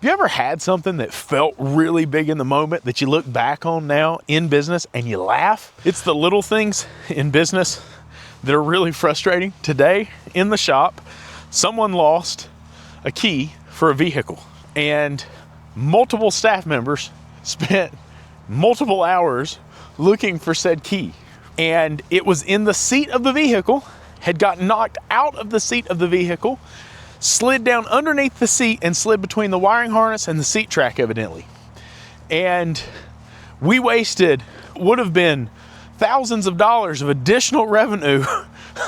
Have you ever had something that felt really big in the moment that you look back on now in business and you laugh? It's the little things in business that are really frustrating. Today in the shop, someone lost a key for a vehicle, and multiple staff members spent multiple hours looking for said key. And it was in the seat of the vehicle, had gotten knocked out of the seat of the vehicle, slid down underneath the seat and slid between the wiring harness and the seat track evidently. And we wasted, would have been thousands of dollars of additional revenue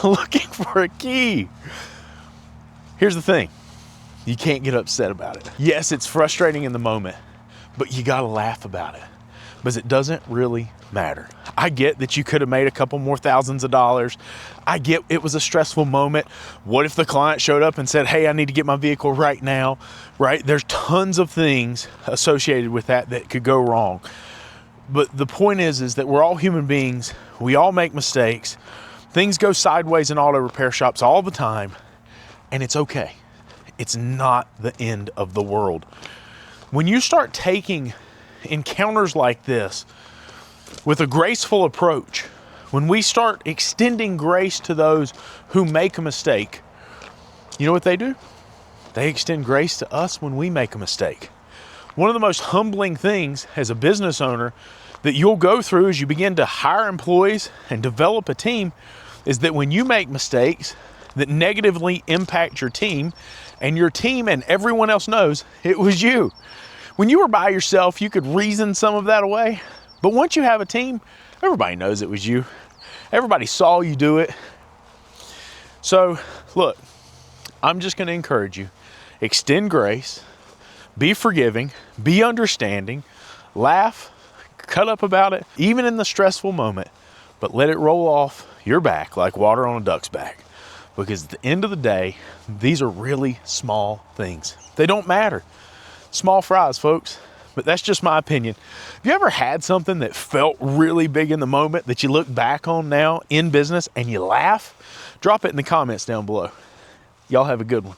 looking for a key. Here's the thing, you can't get upset about it. Yes, it's frustrating in the moment, but you gotta laugh about it because it doesn't really matter. I get that you could have made a couple more thousands of dollars. I get it was a stressful moment. What if the client showed up and said, hey, I need to get my vehicle right now, right? There's tons of things associated with that could go wrong. But the point is that we're all human beings. We all make mistakes. Things go sideways in auto repair shops all the time, and it's okay. It's not the end of the world. When you start taking encounters like this with a graceful approach, when we start extending grace to those who make a mistake, you know what they do? They extend grace to us when we make a mistake. One of the most humbling things as a business owner that you'll go through as you begin to hire employees and develop a team is that when you make mistakes that negatively impact your team and everyone else knows it was you. When you were by yourself, you could reason some of that away. But once you have a team, everybody knows it was you. Everybody saw you do it. So look, I'm just going to encourage you. Extend grace, be forgiving, be understanding, laugh, cut up about it, even in the stressful moment, but let it roll off your back like water on a duck's back. Because at the end of the day, these are really small things. They don't matter. Small fries, folks, but that's just my opinion. Have you ever had something that felt really big in the moment that you look back on now in business and you laugh? Drop it in the comments down below. Y'all have a good one.